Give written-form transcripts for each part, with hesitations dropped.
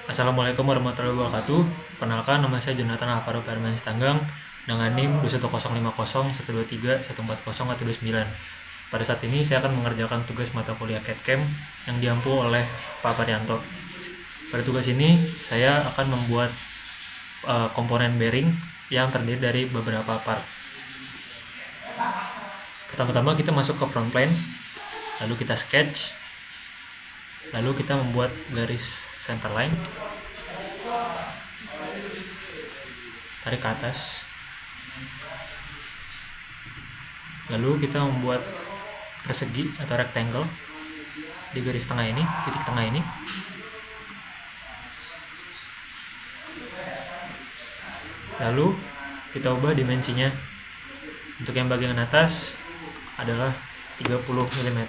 Assalamualaikum warahmatullahi wabarakatuh. Perkenalkan, nama saya Jonathan Alvaro Perman Sitanggang dengan NIM 21050 123 140 129. Pada saat ini saya akan mengerjakan tugas mata kuliah CAD/CAM yang diampu oleh Pak Parianto. Pada tugas ini saya akan membuat komponen bearing yang terdiri dari beberapa part. Pertama-tama kita masuk ke front plane, lalu kita sketch, lalu kita membuat garis center line, tarik ke atas, lalu kita membuat persegi atau rectangle di garis tengah ini, titik tengah ini. Lalu kita ubah dimensinya. Untuk yang bagian atas adalah 30 mm,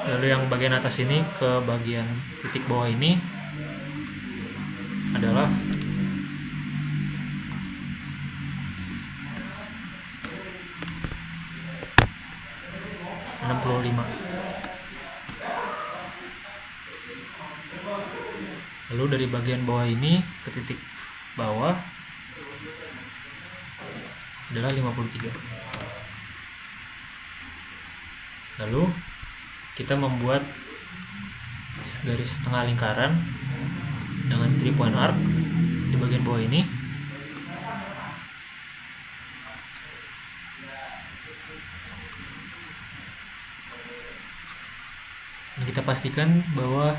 lalu yang bagian atas ini ke bagian titik bawah ini adalah 65. Lalu dari bagian bawah ini ke titik bawah adalah 53. Lalu kita membuat garis tengah lingkaran dengan 3 point arc di bagian bawah ini. Dan kita pastikan bahwa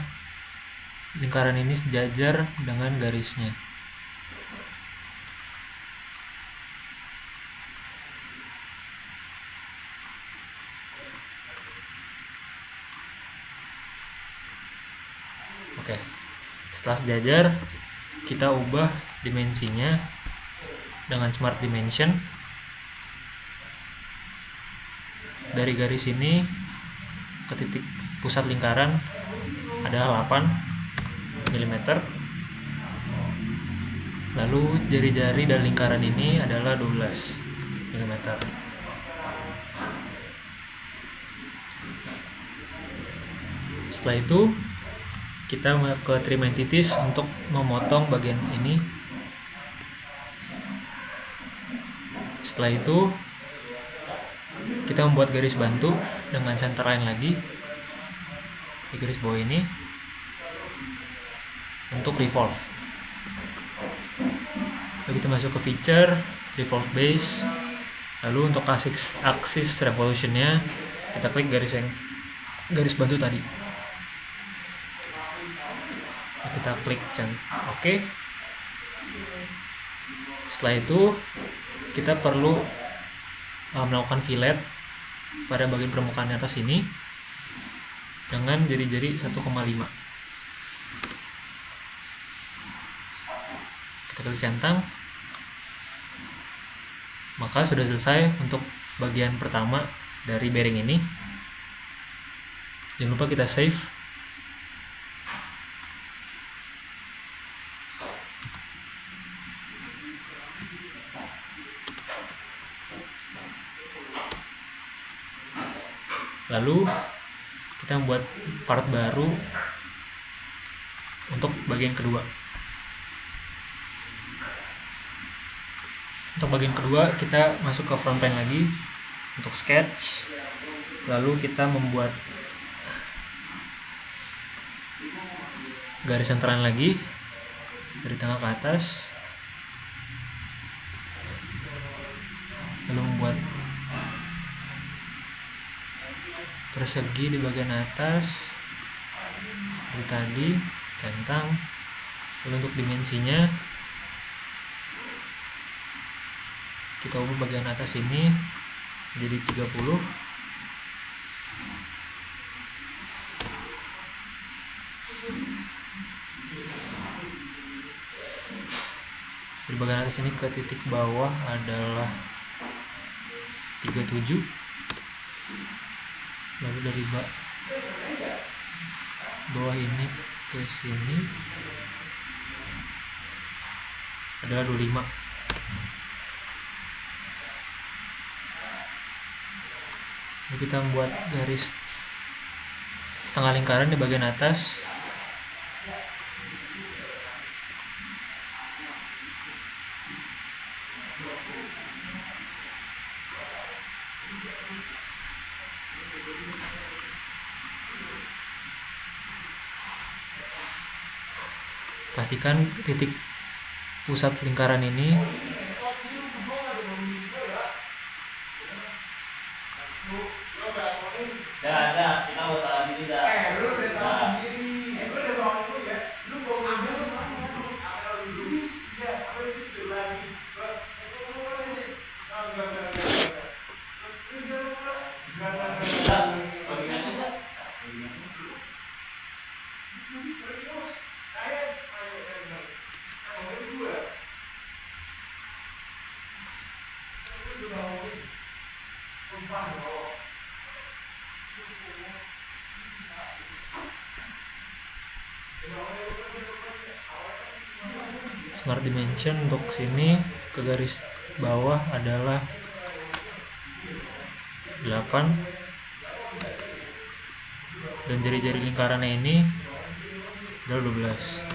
lingkaran ini sejajar dengan garisnya. Oke, setelah sejajar, kita ubah dimensinya dengan Smart Dimension. Dari garis ini ke titik pusat lingkaran adalah 8 mm. Lalu jari-jari dan lingkaran ini adalah 12 mm. Setelah itu kita ke trim entities untuk memotong bagian ini. Setelah itu kita membuat garis bantu dengan center line lagi di garis bawah ini untuk revolve. Lalu kita masuk ke feature, revolve base. Lalu untuk axis revolutionnya kita klik garis bantu tadi. Kita klik OK. Setelah itu kita perlu melakukan fillet pada bagian permukaan atas ini dengan jari-jari 1,5. Kita klik centang. Maka sudah selesai untuk bagian pertama dari bearing ini. Jangan lupa kita save. Lalu kita membuat part baru untuk bagian kedua. Untuk bagian kedua kita masuk ke front plane lagi untuk sketch. Lalu kita membuat garis centeran lagi dari tengah ke atas. Lalu membuat persegi di bagian atas seperti tadi, centang. Lalu untuk dimensinya kita ubah bagian atas ini jadi 30. Di bagian atas ini ke titik bawah adalah 37. Lalu dari bawah ini ke sini adalah 25. Lalu kita membuat garis setengah lingkaran di bagian atas. Pastikan titik pusat lingkaran ini Smart Dimension untuk sini ke garis bawah adalah 8, dan jari-jari lingkarannya ini adalah 12.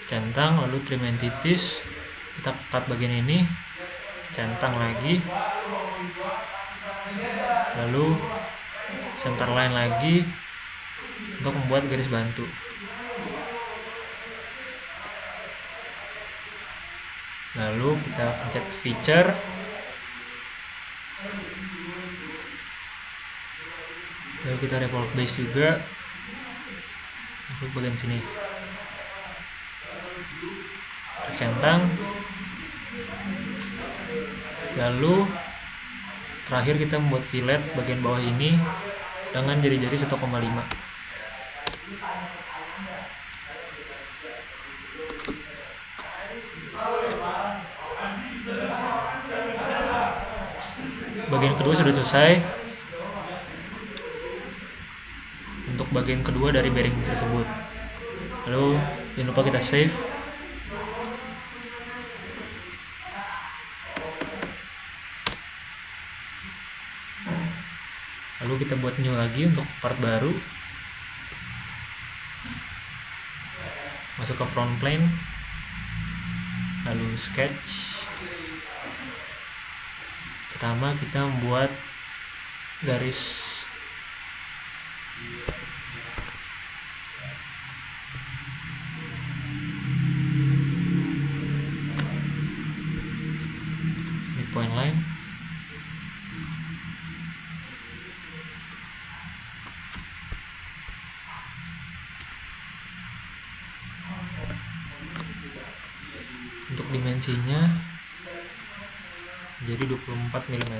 Centang, lalu trim entities, kita cut bagian ini, centang lagi, lalu center line lagi untuk membuat garis bantu. Lalu kita pencet feature, lalu kita revolve base juga untuk bagian sini, centang, lalu terakhir kita membuat fillet bagian bawah ini dengan jari-jari 1,5. Bagian kedua sudah selesai. Untuk bagian kedua dari bearing tersebut. Lalu jangan lupa kita save. Lalu kita buat new lagi untuk part baru. Masuk ke front plane. Lalu sketch. Pertama kita membuat garis midpoint line. Untuk dimensinya jadi 24 mm.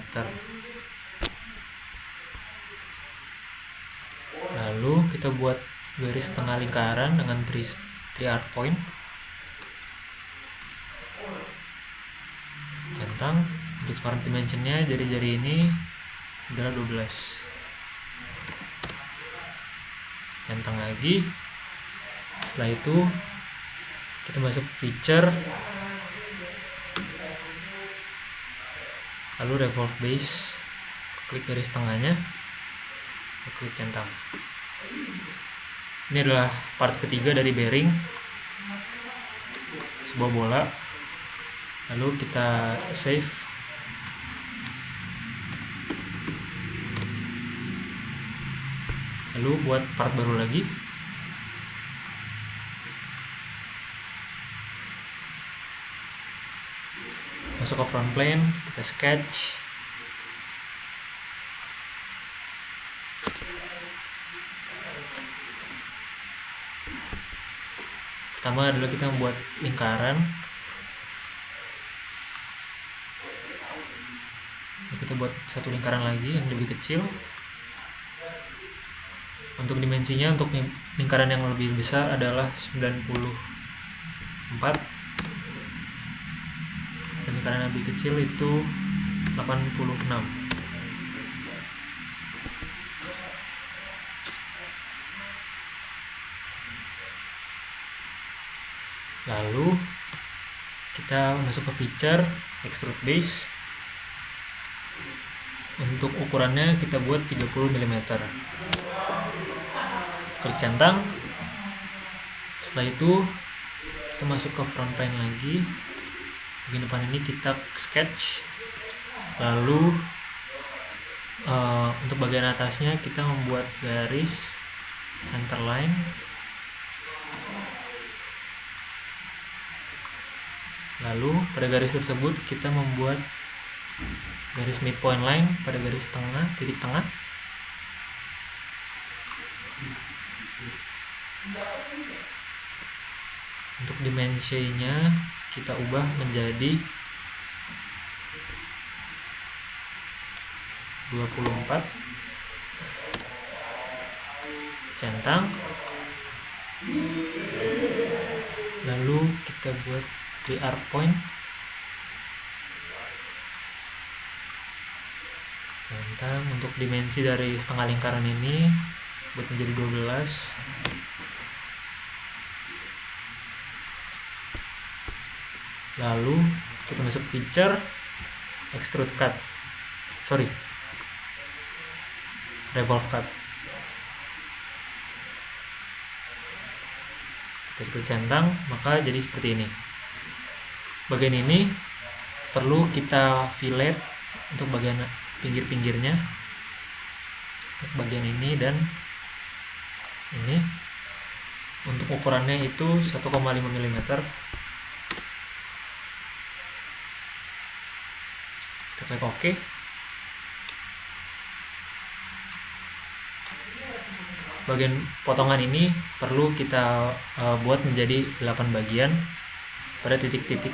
Lalu kita buat garis tengah lingkaran dengan 3 arc point. Centang. Untuk smart dimensionnya jari-jari ini adalah 12. Centang lagi. Setelah itu kita masuk feature, lalu revolve base, klik garis tengahnya, klik centang. Ini adalah part ketiga dari bearing, sebuah bola. Lalu kita save. Lalu buat part baru lagi. Masuk ke front plane, kita sketch. Pertama adalah kita membuat lingkaran. Kita buat satu lingkaran lagi yang lebih kecil. Untuk dimensinya, untuk lingkaran yang lebih besar adalah 94. Dan lingkaran yang lebih kecil itu 86. Lalu kita masuk ke feature extrude base. Untuk ukurannya kita buat 30 mm. Klik centang. Setelah itu kita masuk ke front plane lagi. Bagian depan ini kita sketch. Lalu untuk bagian atasnya kita membuat garis center line. Lalu pada garis tersebut kita membuat garis midpoint line pada garis tengah, titik tengah. Untuk dimensinya kita ubah menjadi 24. Centang. Lalu kita buat 3 arc point. Centang. Untuk dimensi dari setengah lingkaran ini buat menjadi 12. Lalu kita masuk feature, extrude cut, revolve cut. Kita klik centang, maka jadi seperti ini. Bagian ini perlu kita fillet untuk bagian pinggir-pinggirnya, untuk bagian ini dan ini. Untuk ukurannya itu 1,5 mm. Kita klik OK. Bagian potongan ini perlu kita buat menjadi 8 bagian pada titik-titik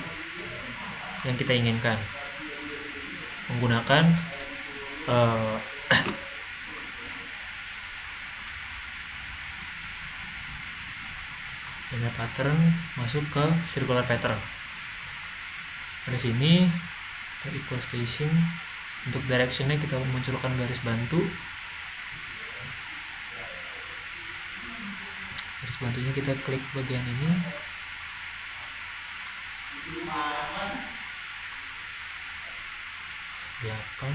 yang kita inginkan menggunakan linear pattern masuk ke circular pattern. Pada sini kita equal spacing. Untuk directionnya kita munculkan garis bantu. Garis bantunya kita klik bagian ini. Delapan.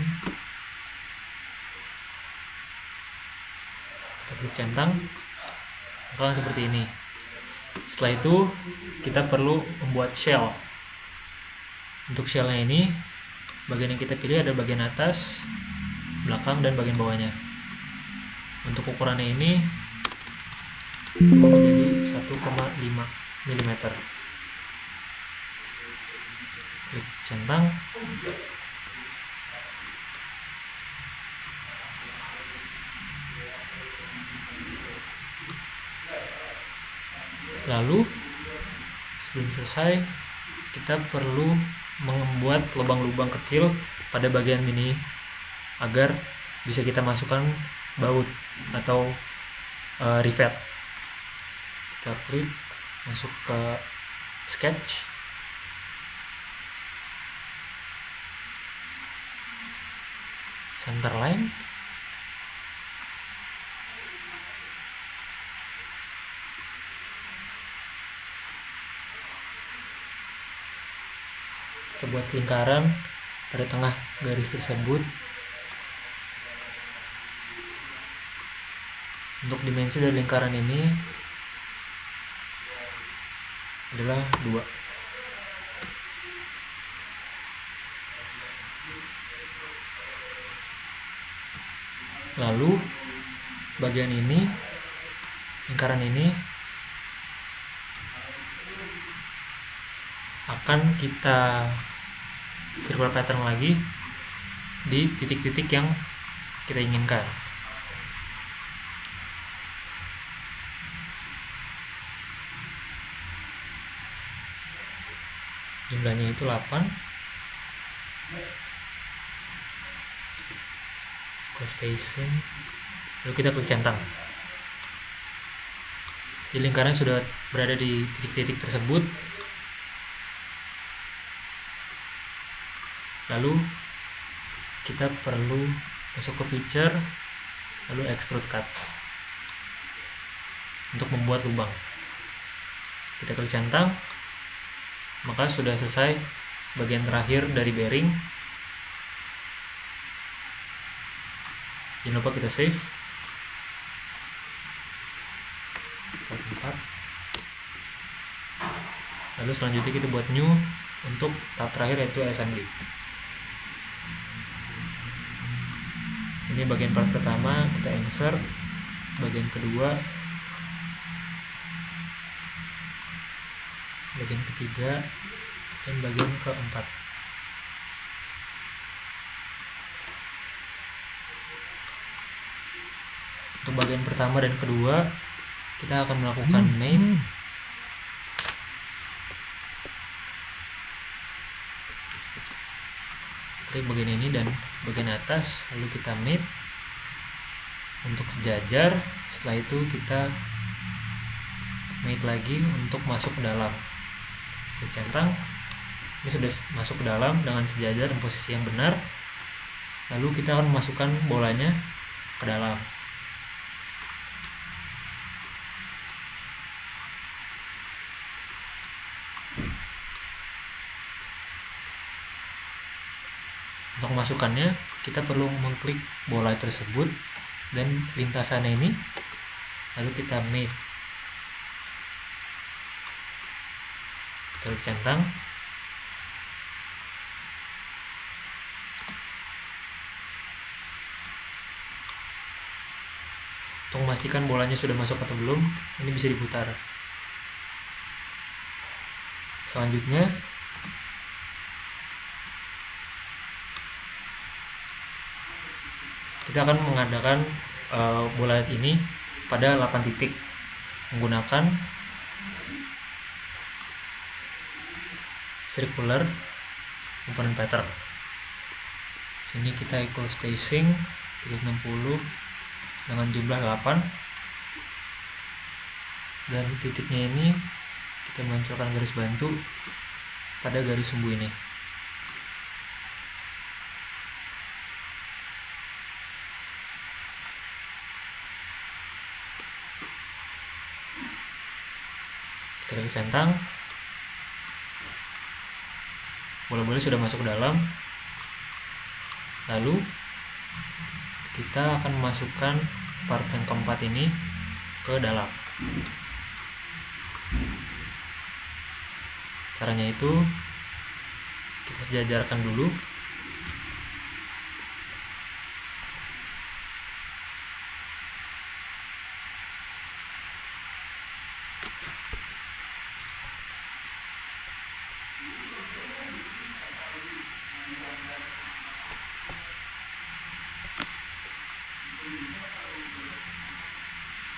Kita klik centang, maka seperti ini. Setelah itu kita perlu membuat shell. Untuk shellnya ini, bagian yang kita pilih ada bagian atas, belakang, dan bagian bawahnya. Untuk ukurannya ini menjadi 1,5 mm. Klik centang. Lalu sebelum selesai kita perlu membuat lubang-lubang kecil pada bagian ini agar bisa kita masukkan baut atau rivet. Kita klik masuk ke sketch, center line, kita buat lingkaran pada tengah garis tersebut. Untuk dimensi dari lingkaran ini adalah 2. Lalu bagian ini, lingkaran ini akan kita circular pattern lagi di titik-titik yang kita inginkan. Jumlahnya itu 8. Spacing. Lalu kita klik centang. Jadi lingkaran sudah berada di titik-titik tersebut. Lalu kita perlu masuk ke feature, lalu extrude cut untuk membuat lubang. Kita klik centang, maka sudah selesai bagian terakhir dari bearing. Jangan lupa kita save. Part 4. Lalu selanjutnya kita buat new untuk tahap terakhir, yaitu assembly. Ini bagian part pertama, kita insert. Bagian kedua, bagian ketiga, dan bagian keempat. Untuk bagian pertama dan kedua, kita akan melakukan main. Klik bagian ini dan bagian atas, lalu kita mate untuk sejajar. Setelah itu kita mate lagi untuk masuk ke dalam. Klik centang. Ini sudah masuk ke dalam dengan sejajar dan posisi yang benar. Lalu kita akan memasukkan bolanya ke dalam. Untuk memasukkannya, kita perlu mengklik bola tersebut dan lintasannya ini, lalu kita mate. Klik centang. Untuk memastikan bolanya sudah masuk atau belum, ini bisa diputar. Selanjutnya, kita akan mengadakan bola ini pada 8 titik menggunakan circular component pattern. Sini kita equal spacing 360 dengan jumlah 8, dan titiknya ini kita munculkan garis bantu pada garis sumbu ini. Kita klik centang. Bola-bola sudah masuk ke dalam. Lalu kita akan memasukkan part yang keempat ini ke dalam. Caranya itu kita sejajarkan dulu.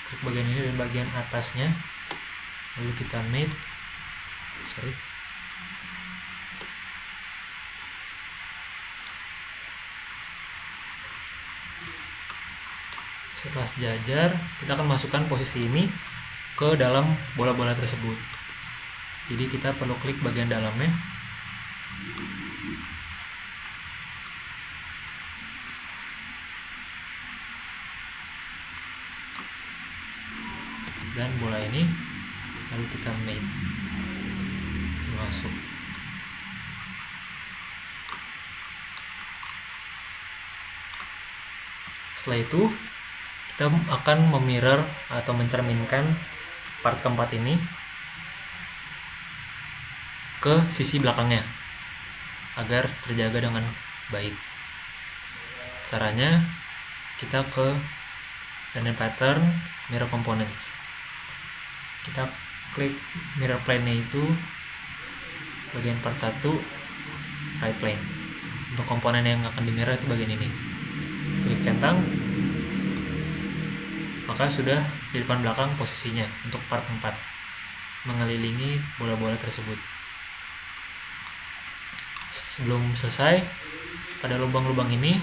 Klik bagian ini dan bagian atasnya, lalu kita mate. Setelah sejajar, kita akan masukkan posisi ini ke dalam bola-bola tersebut. Jadi kita perlu klik bagian dalamnya. Dan bola ini lalu kita mate. Masuk. Setelah itu kita akan memirror atau mencerminkan part keempat ini ke sisi belakangnya agar terjaga dengan baik. Caranya kita ke Dynamic Pattern, Mirror Components. Kita klik mirror plane-nya itu bagian part 1 right plane. Untuk komponen yang akan di mirror itu bagian ini. Klik centang, maka sudah di depan belakang posisinya untuk part 4 mengelilingi bola-bola tersebut. Sebelum selesai, pada lubang-lubang ini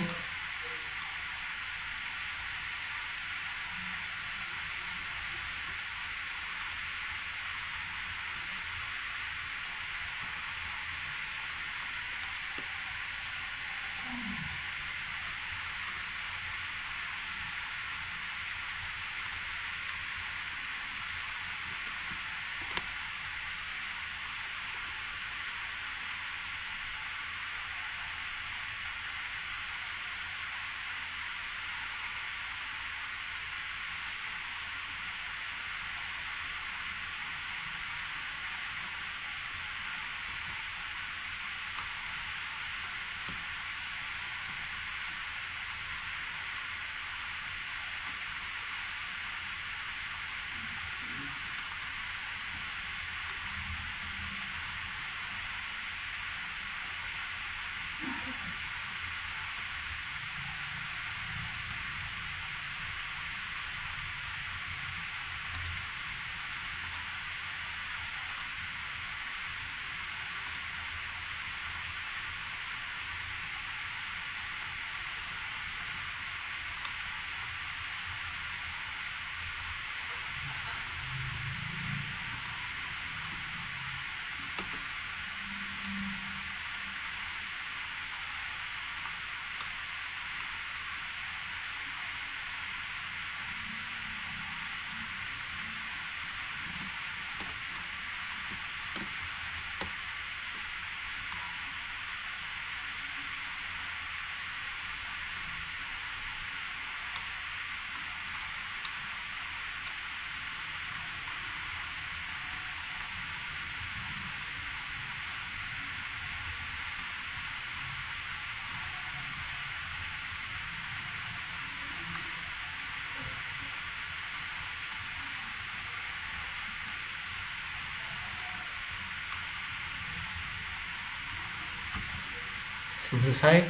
Sebelum selesai,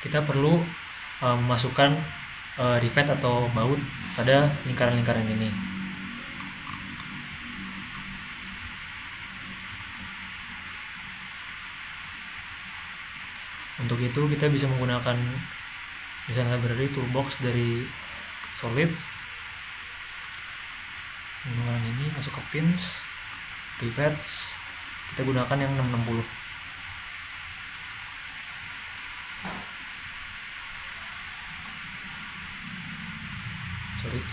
kita perlu memasukkan rivet atau baut pada lingkaran-lingkaran ini. Untuk itu kita bisa menggunakan desain library toolbox dari Solid. Menggunakan ini, masuk ke pins, rivets, kita gunakan yang 660. Sorry.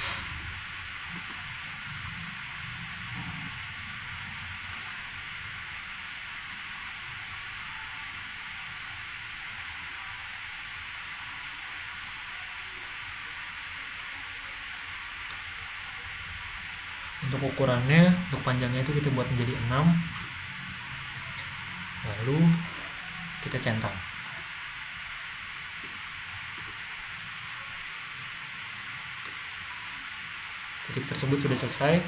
Untuk ukurannya, untuk panjangnya itu kita buat menjadi 6, lalu kita centang. Titik tersebut sudah selesai,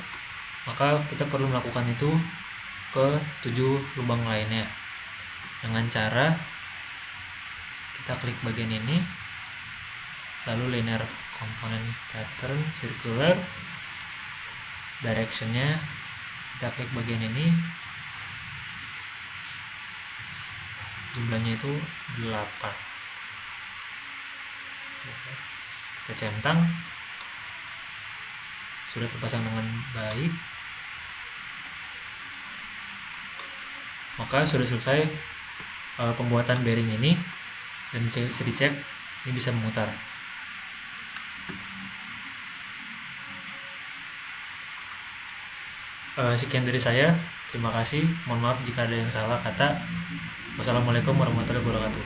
maka kita perlu melakukan itu ke 7 lubang lainnya dengan cara kita klik bagian ini, lalu linear component pattern circular, directionnya kita klik bagian ini, jumlahnya itu 8, kita centang, sudah terpasang dengan baik, maka sudah selesai pembuatan bearing ini, dan bisa dicek ini bisa memutar. Sekian dari saya, terima kasih, mohon maaf jika ada yang salah kata. Wassalamualaikum warahmatullahi wabarakatuh.